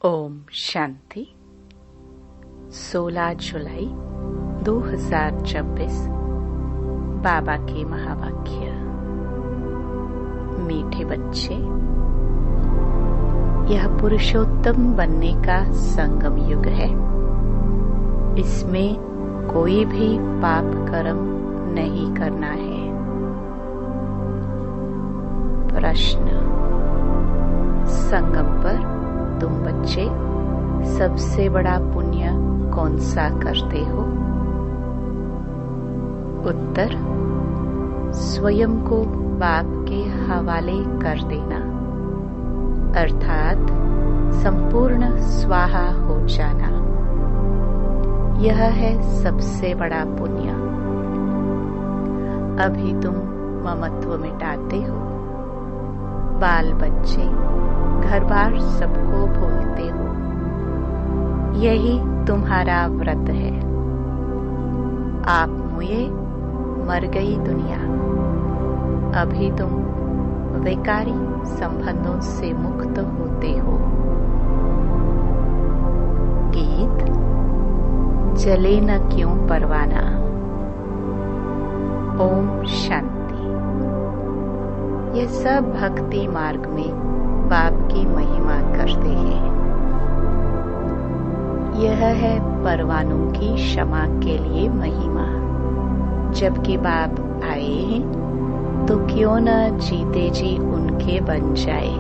ओम शांति। 16 जुलाई 2026। बाबा के महावाक्य। मीठे बच्चे, यह पुरुषोत्तम बनने का संगम युग है। इसमें कोई भी पाप कर्म नहीं करना है। प्रश्न। संगम पर तुम बच्चे सबसे बड़ा पुण्य कौन सा करते हो? उत्तर। स्वयं को बाप के हवाले कर देना, अर्थात संपूर्ण स्वाहा हो जाना। यह है सबसे बड़ा पुण्य। अभी तुम ममत्व मिटाते हो। बाल बच्चे घर बार सबको भूलते हो। यही तुम्हारा व्रत है। आप मुए, मर गई दुनिया। अभी तुम विकारी संबंधों से मुक्त होते हो। गीत। जले न क्यों परवाना। ओम शांति। यह सब भक्ति मार्ग में बाप की महिमा करते हैं। यह है परवानों की क्षमा के लिए महिमा। जबकि बाप आए हैं तो क्यों न जीते जी उनके बन जाए।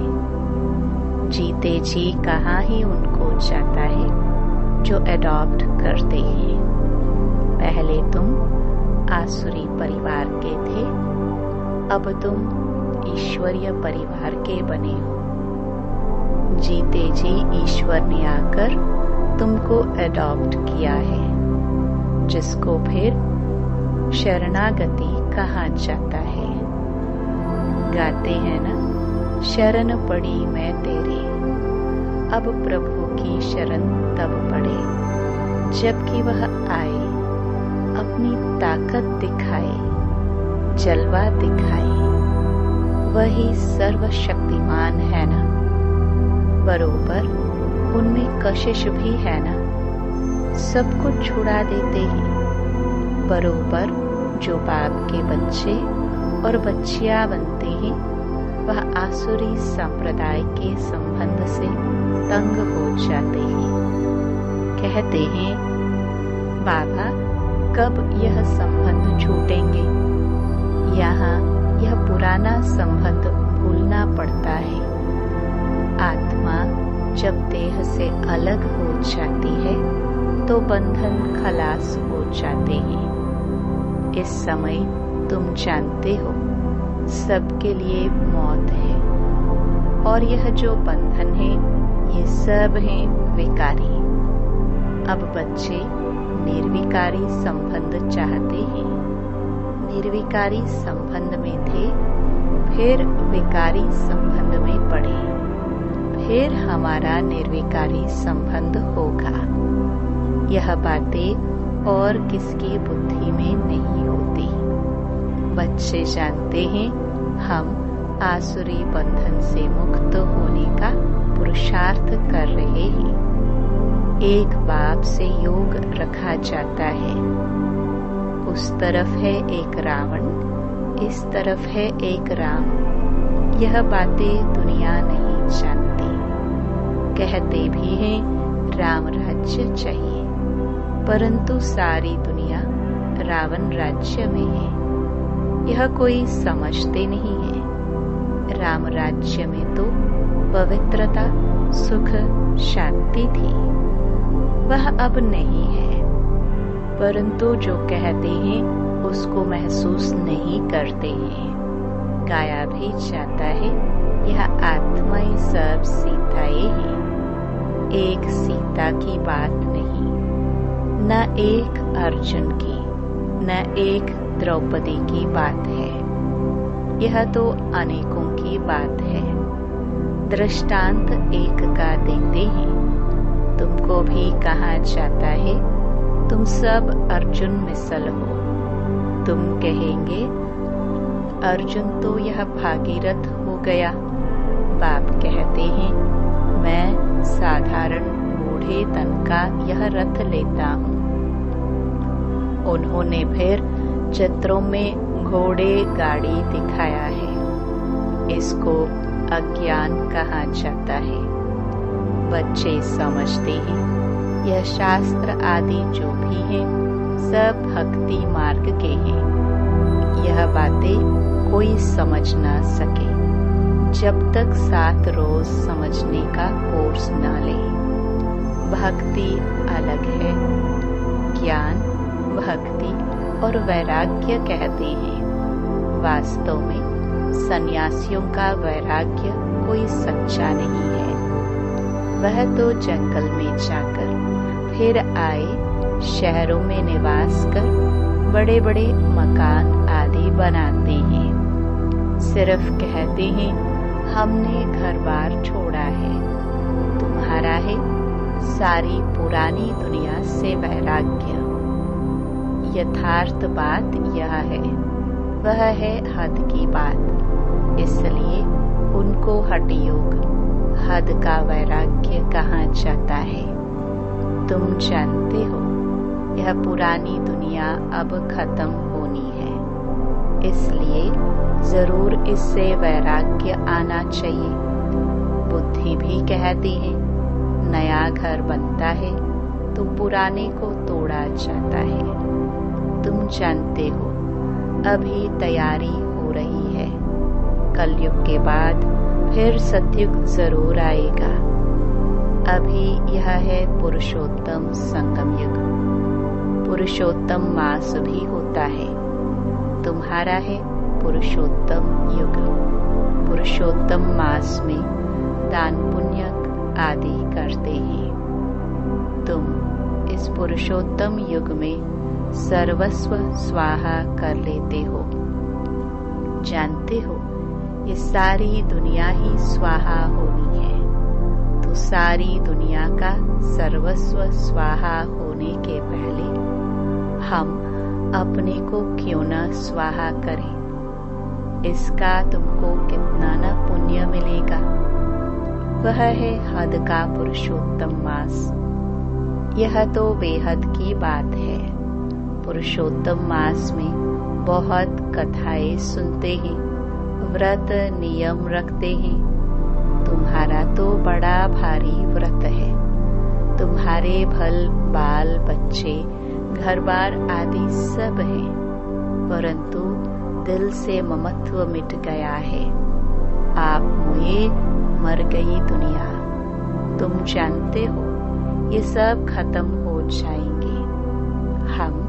जीते जी कहाँ ही उनको जाता है जो एडॉप्ट करते हैं। पहले तुम आसुरी परिवार के थे, अब तुम ईश्वरीय परिवार के बने हो। जीते जी ईश्वर ने आकर तुमको एडॉप्ट किया है, जिसको फिर शरणागति कहा जाता है। गाते हैं ना, शरण पड़ी मैं तेरे। अब प्रभु की शरण तब पड़े जबकि वह आए, अपनी ताकत दिखाए, जलवा दिखाए। वही सर्वशक्तिमान है ना। बरोबर उनमें कशिश भी है ना। सब कुछ छुड़ा देते हैं। बरोबर जो बाप के बच्चे और बच्चियां बनते हैं, वह आसुरी संप्रदाय के संबंध से तंग हो जाते हैं। कहते हैं, बाबा कब यह संबंध छूटेंगे? यहाँ यह पुराना संबंध भूलना पड़ता है। आत्मा जब देह से अलग हो जाती है तो बंधन खलास हो जाते हैं। इस समय तुम जानते हो सबके लिए मौत है, और यह जो बंधन है ये सब है विकारी। अब बच्चे निर्विकारी संबंध चाहते हैं। निर्विकारी संबंध में थे, फिर विकारी संबंध में पड़े, फिर हमारा निर्विकारी संबंध होगा। यह बातें और किसकी बुद्धि में नहीं होती। बच्चे जानते हैं हम आसुरी बंधन से मुक्त होने का पुरुषार्थ कर रहे हैं। एक बाप से योग रखा जाता है। उस तरफ है एक रावण, इस तरफ है एक राम। यह बातें दुनिया नहीं जानती। कहते भी हैं राम राज्य चाहिए, परंतु सारी दुनिया रावण राज्य में है। यह कोई समझते नहीं है। राम राज्य में तो पवित्रता, सुख, शांति थी। वह अब नहीं है, परंतु जो कहते हैं उसको महसूस नहीं करते हैं। गाया भी जाता है, यह आत्माएं सब सीताएं हैं। एक सीता की बात नहीं, न एक अर्जुन की, न एक द्रौपदी की बात है। यह तो अनेकों की बात है। दृष्टांत एक का देते हैं। तुमको भी कहा जाता है तुम सब अर्जुन मिसल हो। तुम कहेंगे अर्जुन तो यह भागीरथ हो गया। बाप कहते हैं मैं साधारण का यह रथ लेता हूँ। उन्होंने फिर चित्रों में घोड़े गाड़ी दिखाया है। इसको अज्ञान कहा जाता है। बच्चे समझते हैं यह शास्त्र आदि जो भी है सब भक्ति मार्ग के हैं। यह बातें कोई समझ ना सके जब तक 7 रोज समझने का कोर्स न ले। भक्ति अलग है। ज्ञान, भक्ति और वैराग्य कहते हैं। वास्तव में सन्यासियों का वैराग्य कोई सच्चा नहीं है। वह तो जंगल में जाकर फिर आए शहरों में निवास कर बड़े बड़े मकान आदि बनाते हैं। सिर्फ कहते हैं हमने घर बार छोड़ा है। तुम्हारा है सारी पुरानी दुनिया से वैराग्य। यथार्थ बात यह है, वह है हद की बात। इसलिए उनको हठ योग, हद का वैराग्य कहा जाता है। तुम जानते हो यह पुरानी दुनिया अब खत्म होनी है, इसलिए जरूर इससे वैराग्य आना चाहिए। बुद्धि भी कहती है नया घर बनता है तो पुराने को तोड़ा जाता है। तुम जानते हो अभी तैयारी हो रही है। कलयुग के बाद फिर सतयुग जरूर आएगा। अभी यह है पुरुषोत्तम संगम युग। पुरुषोत्तम मास भी होता है। तुम्हारा है पुरुषोत्तम युग। पुरुषोत्तम मास में दान पुण्य आदि करते हैं। तुम इस पुरुषोत्तम युग में सर्वस्व स्वाहा कर लेते हो। जानते हो ये सारी दुनिया ही स्वाहा होनी है, तो सारी दुनिया का सर्वस्व स्वाहा होने के पहले हम अपने को क्यों न स्वाहा करें। इसका तुमको कितना न पुण्य मिलेगा। वह है हद का पुरुषोत्तम मास। यह तो बेहद की बात है। पुरुषोत्तम मास में बहुत कथाएं सुनते हैं, व्रत नियम रखते हैं। तुम्हारा तो बड़ा भारी व्रत है। तुम्हारे भल बाल बच्चे घर बार आदि सब है, परंतु दिल से ममत्व मिट गया है। आप मुए मर गई दुनिया। तुम जानते हो ये सब खत्म हो जाएंगे। हम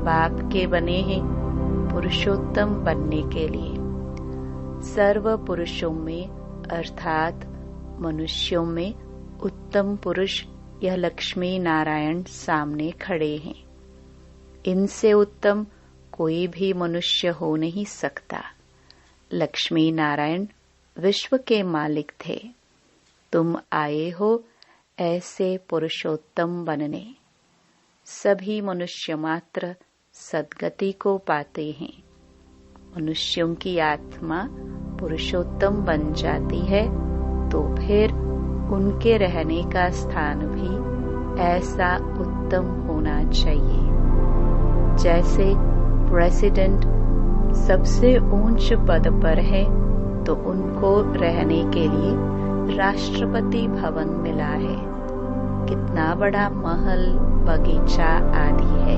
बाप के बने हैं पुरुषोत्तम बनने के लिए। सर्व पुरुषों में अर्थात मनुष्यों में उत्तम पुरुष यह लक्ष्मी नारायण सामने खड़े हैं। इनसे उत्तम कोई भी मनुष्य हो नहीं सकता। लक्ष्मी नारायण विश्व के मालिक थे। तुम आए हो ऐसे पुरुषोत्तम बनने। सभी मनुष्य मात्र सद्गति को पाते हैं। मनुष्यों की आत्मा पुरुषोत्तम बन जाती है तो फिर उनके रहने का स्थान भी ऐसा उत्तम होना चाहिए। जैसे प्रेसिडेंट सबसे ऊंच पद पर है तो उनको रहने के लिए राष्ट्रपति भवन मिला है। कितना बड़ा महल, बगीचा आदि है।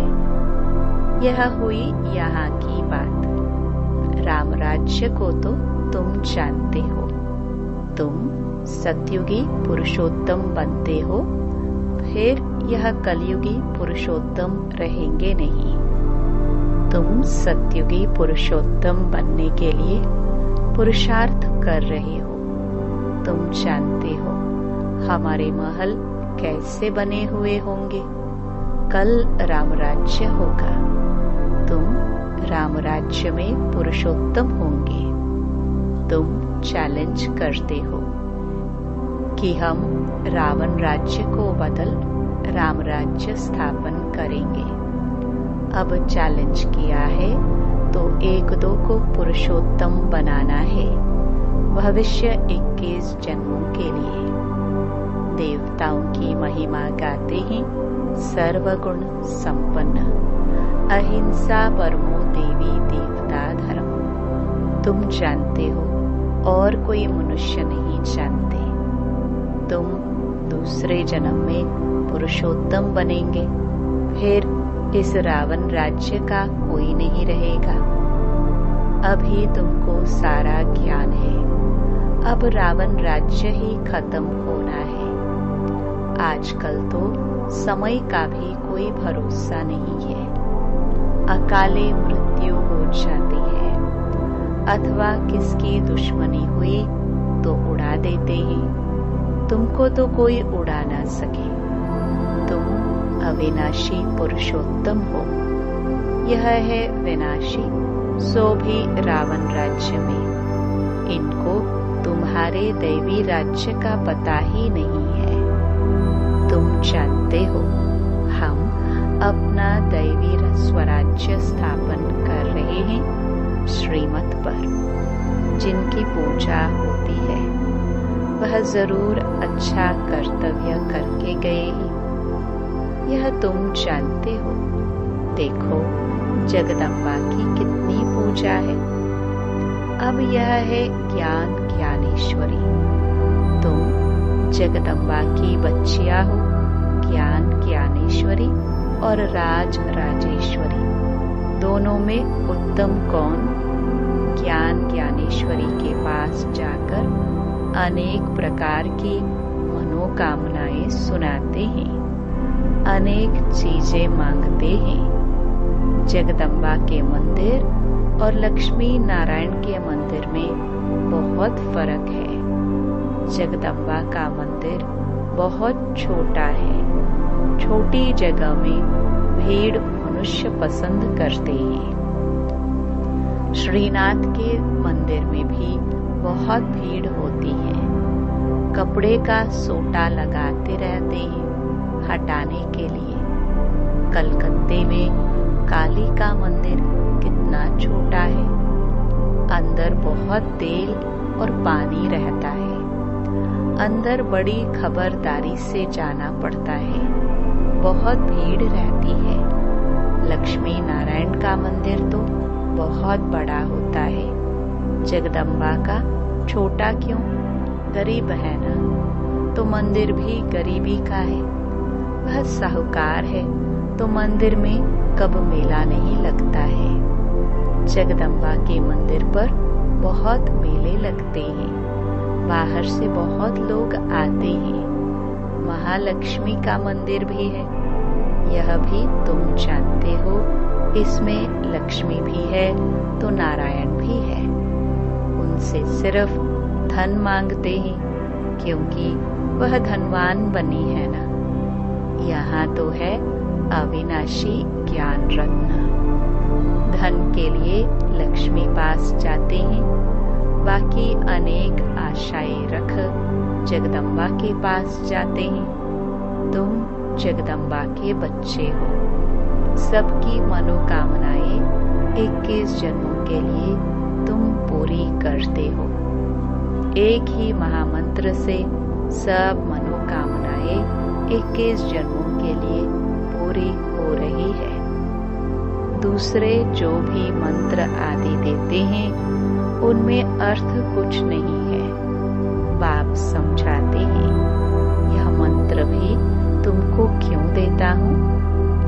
यह हुई यहाँ की बात। राम राज्य को तो तुम जानते हो। तुम सतयुगी पुरुषोत्तम बनते हो, फिर यह कलयुगी पुरुषोत्तम रहेंगे नहीं। तुम सतयुगी पुरुषोत्तम बनने के लिए पुरुषार्थ कर रहे हो। तुम जानते हो हमारे महल कैसे बने हुए होंगे। कल राम राज्य होगा। तुम राम राज्य में पुरुषोत्तम होंगे। तुम चैलेंज करते हो कि हम रावण राज्य को बदल राम राज्य स्थापन करेंगे। अब चैलेंज किया है तो 1-2 को पुरुषोत्तम बनाना है, भविष्य 21 जन्मों के लिए। देवता देवताओं की महिमा गाते हैं सर्वगुण संपन्न। अहिंसा परमो देवी देवता धर्म। तुम जानते हो और कोई मनुष्य नहीं जानते। तुम दूसरे जन्म में पुरुषोत्तम बनेंगे, फिर इस रावण राज्य का कोई नहीं रहेगा। अभी तुमको सारा ज्ञान है, अब रावण राज्य ही खत्म होना है। आजकल तो समय का भी कोई भरोसा नहीं है। अकाले मृत्यु हो जाती है, अथवा किसकी दुश्मनी हुई तो उड़ा देते हैं। तुमको तो कोई उड़ा ना सके। तुम अविनाशी पुरुषोत्तम हो। यह है विनाशी, सो भी रावण राज्य में। इनको तुम्हारे दैवी राज्य का पता ही नहीं है। तुम जानते हो हम अपना दैवी स्वराज्य स्थापन कर रहे हैं श्रीमत पर। जिनकी पूजा होती है वह जरूर अच्छा कर्तव्य करके गए ही। यह तुम जानते हो। देखो जगदम्बा की कितनी पूजा है। अब यह है ज्ञान ज्ञानेश्वरी। तुम जगदम्बा की बच्चियां हो। ज्ञान ज्ञानेश्वरी और राज राजेश्वरी, दोनों में उत्तम कौन? ज्ञान ज्ञानेश्वरी के पास जाकर अनेक प्रकार की मनोकामनाएं सुनाते हैं, अनेक चीजें मांगते हैं। जगदम्बा के मंदिर और लक्ष्मी नारायण के मंदिर में बहुत फर्क है। जगदम्बा का मंदिर बहुत छोटा है। छोटी जगह में भीड़ मनुष्य पसंद करते हैं। श्रीनाथ के मंदिर में भी बहुत भीड़ होती है। कपड़े का सोटा लगाते रहते हैं हटाने के लिए। कलकत्ते में काली का मंदिर कितना छोटा है। अंदर बहुत तेल और पानी रहता है। अंदर बड़ी खबरदारी से जाना पड़ता है। बहुत भीड़ रहती है। लक्ष्मी नारायण का मंदिर तो बहुत बड़ा होता है। जगदम्बा का छोटा क्यों? गरीब है ना, तो मंदिर भी गरीबी का है। वह साहूकार है तो मंदिर में कब मेला नहीं लगता है। जगदम्बा के मंदिर पर बहुत मेले लगते हैं। बाहर से बहुत लोग आते हैं। महालक्ष्मी का मंदिर भी है। यह भी तुम जानते हो। इसमें लक्ष्मी भी है तो नारायण भी है। उनसे सिर्फ धन मांगते हैं, क्योंकि वह धनवान बनी है ना। यहाँ तो है अविनाशी ज्ञान रत्न। धन के लिए लक्ष्मी पास जाते हैं। बाकी अनेक आशाएं रख जगदम्बा के पास जाते हैं। तुम जगदम्बा के बच्चे हो। सबकी मनोकामनाएं 21 जन्मों के लिए तुम पूरी करते हो। एक ही महामंत्र से सब मनोकामनाएं 21 जन्मों के लिए पूरी हो रही है। दूसरे जो भी मंत्र आदि देते हैं उनमें अर्थ कुछ नहीं है। बाप समझाते हैं यह मंत्र भी तुमको क्यों देता हूँ?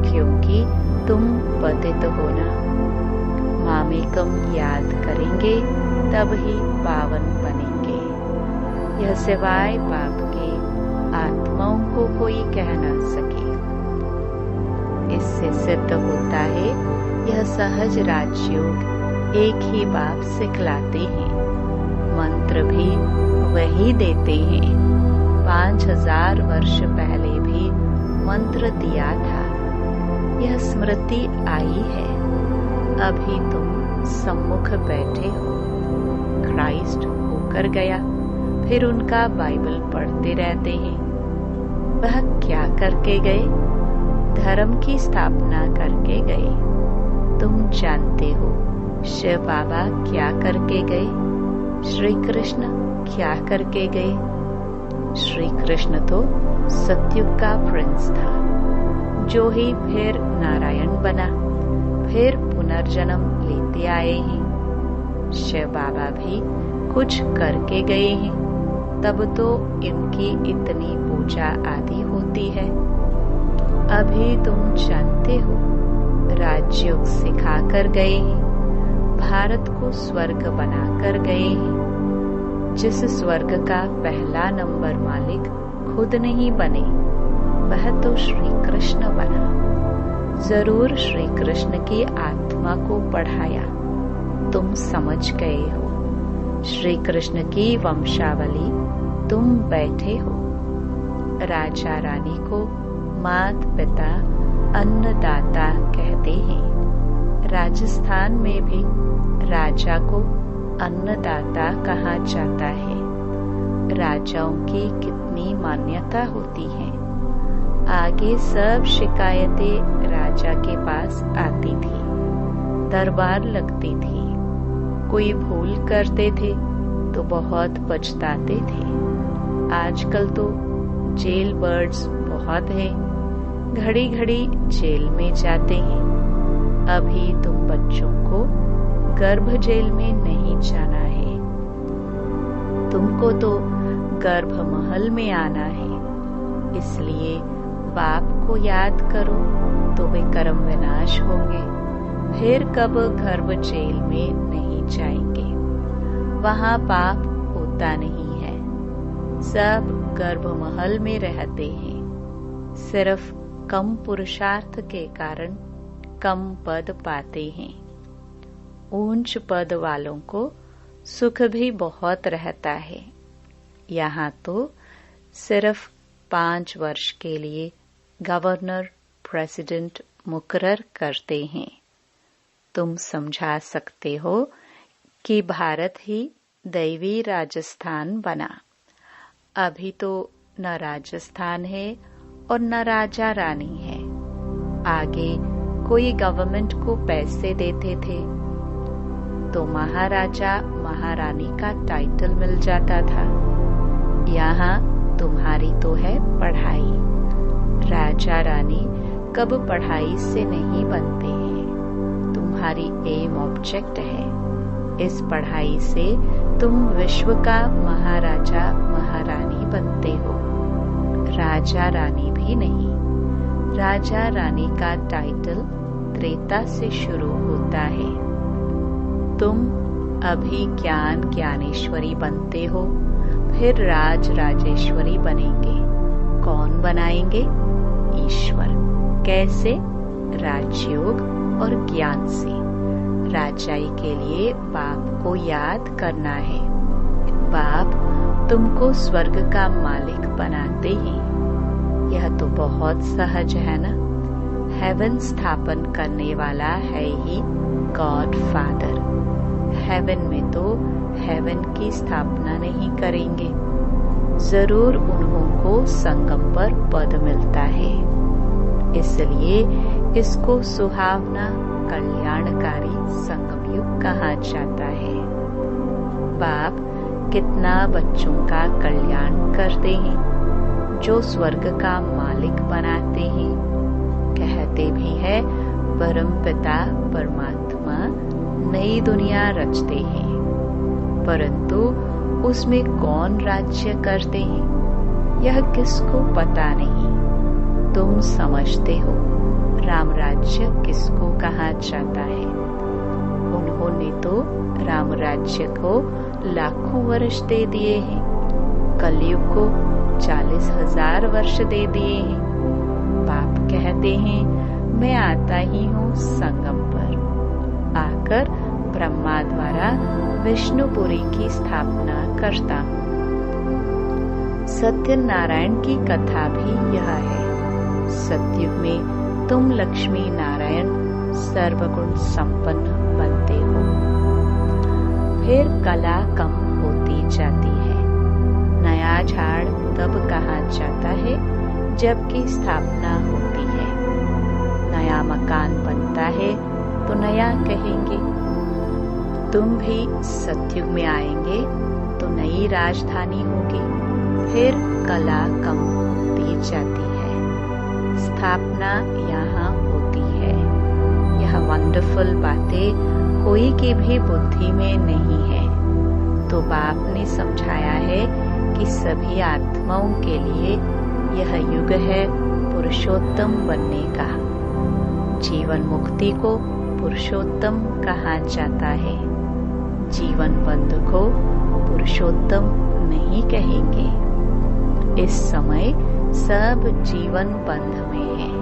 क्योंकि तुम पतित हो ना। मामेकम याद करेंगे तब ही पावन बनेंगे। यह सिवाय बाप के आत्माओं को कोई कह न सके। इससे सिद्ध होता है यह सहज राजयोग एक ही बाप सिखलाते हैं। मंत्र भी वही देते हैं। 5000 वर्ष पहले भी मंत्र दिया था। यह स्मृति आई है। अभी तुम सम्मुख बैठे हो। क्राइस्ट होकर गया, फिर उनका बाइबल पढ़ते रहते हैं। वह क्या करके गए? धर्म की स्थापना करके गए। तुम जानते हो शिव बाबा क्या करके गए? श्री कृष्ण क्या करके गए? श्री कृष्ण तो सतयुग का प्रिंस था, जो ही फिर नारायण बना, फिर पुनर्जन्म लेते आए हैं। शिव बाबा भी कुछ करके गए हैं, तब तो इनकी इतनी पूजा आदि होती है। अभी तुम जानते हो, राजयोग सिखा कर गए हैं, भारत को स्वर्ग बना कर गए हैं। जिस स्वर्ग का पहला नंबर मालिक खुद नहीं बने, वह तो श्री कृष्ण बना। जरूर श्री कृष्ण की आत्मा को पढ़ाया, तुम समझ गए हो। श्री कृष्ण की वंशावली तुम बैठे हो। राजा रानी को मात पिता अन्नदाता कहते हैं। राजस्थान में भी राजा को अन्नदाता कहा जाता है। राजाओं की कितनी मान्यता होती है। आगे सब शिकायतें राजा के पास आती थी, दरबार लगती थी। कोई भूल करते थे तो बहुत पछताते थे। आजकल तो जेल बर्ड्स बहुत हैं, घड़ी घड़ी जेल में जाते हैं। अभी तुम बच्चों को गर्भ जेल में नहीं जाना है, तुमको तो गर्भ महल में आना है। इसलिए बाप को याद करो तो वे कर्म विनाश होंगे, फिर कब गर्भ जेल में नहीं जाएंगे। वहां पाप होता नहीं है, सब गर्भ महल में रहते हैं। सिर्फ कम पुरुषार्थ के कारण कम पद पाते हैं। ऊंच पद वालों को सुख भी बहुत रहता है। यहाँ तो सिर्फ 5 वर्ष के लिए गवर्नर प्रेसिडेंट मुकर्रर करते हैं। तुम समझा सकते हो कि भारत ही दैवी राजस्थान बना। अभी तो न राजस्थान है और न राजा रानी है। आगे कोई गवर्नमेंट को पैसे देते थे तो महाराजा महारानी का टाइटल मिल जाता था। यहाँ तुम्हारी तो है पढ़ाई। राजा रानी कब पढ़ाई से नहीं बनते हैं, तुम्हारी एम ऑब्जेक्ट है। इस पढ़ाई से तुम विश्व का महाराजा महारानी बनते हो, राजा रानी भी नहीं। राजा रानी का टाइटल त्रेता से शुरू होता है। तुम अभी ज्ञान ज्ञानेश्वरी बनते हो, फिर राज राजेश्वरी बनेंगे। कौन बनाएंगे? ईश्वर। कैसे? राजयोग और ज्ञान से। राजाई के लिए बाप को याद करना है। बाप तुमको स्वर्ग का मालिक बनाते हैं। यह तो बहुत सहज है ना। हेवन स्थापन करने वाला है ही गॉड फादर। हेवन में तो हेवन की स्थापना नहीं करेंगे, जरूर उन्हों को संगम पर पद मिलता है। इसलिए इसको सुहावना कल्याणकारी संगम युग कहा जाता है। बाप कितना बच्चों का कल्याण करते हैं, जो स्वर्ग का मालिक बनाते हैं। कहते भी है परम पिता परमात्मा नई दुनिया रचते हैं, परंतु उसमें कौन राज्य करते हैं यह किसको पता नहीं। तुम समझते हो राम राज्य किसको कहा जाता है। उन्होंने तो राम राज्य को लाखों वर्ष दे दिए हैं, कलयुग को 40,000 वर्ष दे दिए हैं। बाप कहते हैं मैं आता ही हूँ संगम पर, आकर ब्रह्मा द्वारा विष्णुपुरी की स्थापना करता हूँ। सत्यनारायण की कथा भी यह है। सतयुग में तुम लक्ष्मी नारायण सर्वगुण संपन्न बनते हो। फिर कला कम होती जाती है। नया झाड़ तब कहा जाता है जबकि स्थापना होती है। नया मकान बनता है तो नया कहेंगे। तुम भी सतयुग में आएंगे तो नई राजधानी होगी, फिर कला कम होती जाती है, स्थापना यहाँ होती है। यह वंडरफुल बातें कोई की भी बुद्धि में नहीं है। तो बाप ने समझाया है कि सभी आत्माओं के लिए यह युग है पुरुषोत्तम बनने का। जीवन मुक्ति को पुरुषोत्तम कहा जाता है। जीवन बंध को पुरुषोत्तम नहीं कहेंगे। इस समय सब जीवन बंध में है।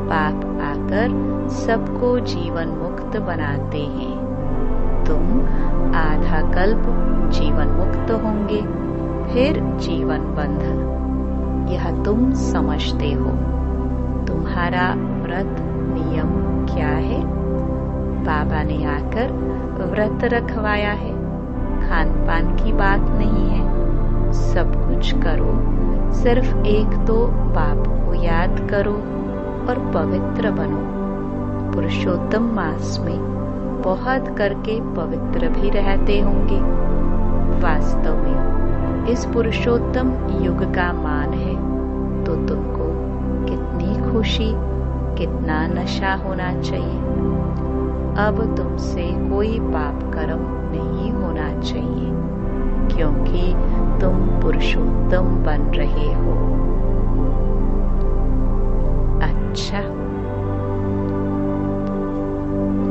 बाप आकर सबको जीवन मुक्त बनाते हैं। तुम आधा कल्प जीवन मुक्त होंगे, फिर जीवन बंध। यह तुम समझते हो। तुम्हारा व्रत नियम क्या है? बाबा ने आकर व्रत रखवाया है। खान पान की बात नहीं है। सब कुछ करो, सिर्फ एक तो बाप को याद करो और पवित्र बनो। पुरुषोत्तम मास में बहुत करके पवित्र भी रहते होंगे। वास्तव में इस पुरुषोत्तम युग का मान है तो तुमको कितनी खुशी, कितना नशा होना चाहिए। अब तुमसे कोई पाप कर्म नहीं होना चाहिए, क्योंकि तुम पुरुषोत्तम बन रहे हो। अच्छा,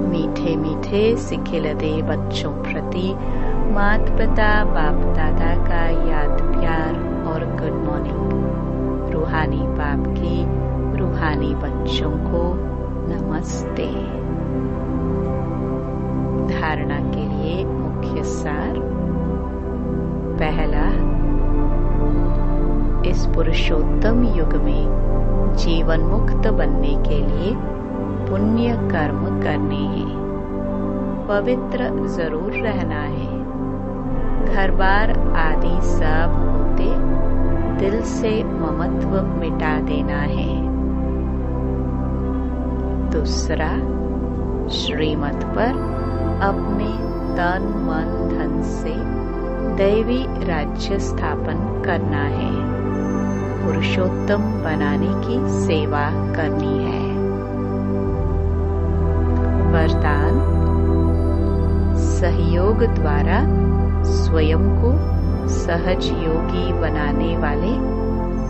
मीठे मीठे सिखिलदे बच्चों प्रति मात पिता बाप दादा का याद प्यार और गुड मॉर्निंग। रूहानी बाप की रूहानी बच्चों को नमस्ते। धारणा के लिए मुख्य सार। पहला, इस पुरुषोत्तम युग में जीवन मुक्त बनने के लिए पुण्य कर्म करने हैं। पवित्र जरूर रहना है। घर बार आदि सब होते दिल से ममत्व मिटा देना है। दूसरा, श्रीमत पर अपने तन मन धन से दैवी राज्य स्थापन करना है। पुरुषोत्तम बनाने की सेवा करनी है। वरदान, सहयोग द्वारा स्वयं को सहज योगी बनाने वाले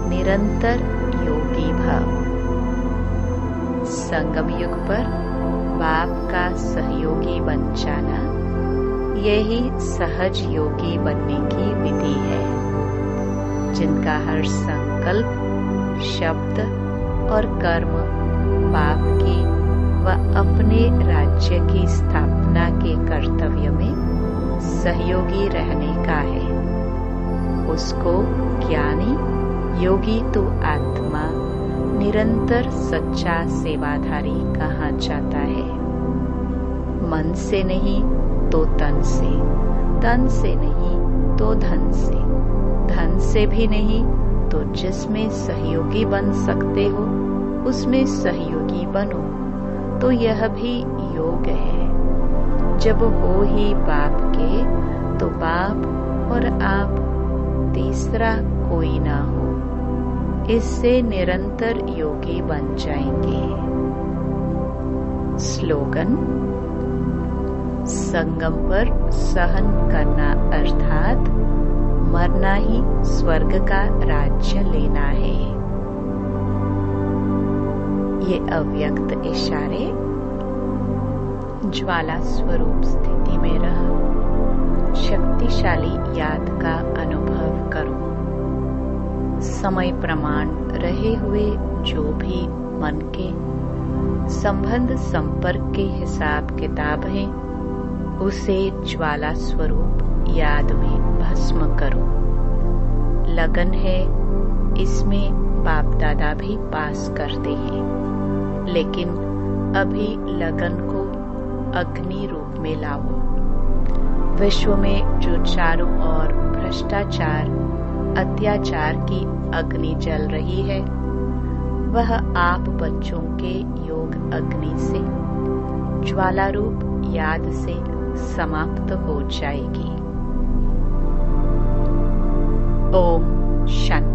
निरंतर योगी भव। संगम युग पर बाप का सहयोगी बन जाना, यही सहज योगी बनने की विधि है। जिनका हर संकल्प, शब्द और कर्म बाप की व अपने राज्य की स्थापना के कर्तव्य में सहयोगी रहने का है, उसको ज्ञानी योगी तो आत्मा निरंतर सच्चा सेवाधारी कहा जाता है। मन से नहीं तो तन से नहीं तो धन से भी नहीं तो जिसमें सहयोगी बन सकते हो उसमें सहयोगी बनो। तो यह भी योग है। जब हो ही बाप के तो बाप और आप तीसरा कोई ना हो। इससे निरंतर योगी बन जाएंगे। स्लोगन, संगम पर सहन करना अर्थात मरना ही स्वर्ग का राज्य लेना है। ये अव्यक्त इशारे ज्वाला स्वरूप स्थिति में रह शक्तिशाली याद का अनुभव करो। समय प्रमाण रहे हुए जो भी मन के संबंध संपर्क के हिसाब किताब हैं, उसे ज्वाला स्वरूप याद में भस्म करो। लगन है, इसमें बाप दादा भी पास करते हैं, लेकिन अभी लगन को अग्नि रूप में लाओ। विश्व में जो चारों ओर भ्रष्टाचार, अत्याचार की अग्नि जल रही है, वह आप बच्चों के योग अग्नि से ज्वाला रूप याद से समाप्त हो जाएगी। ओम शांति।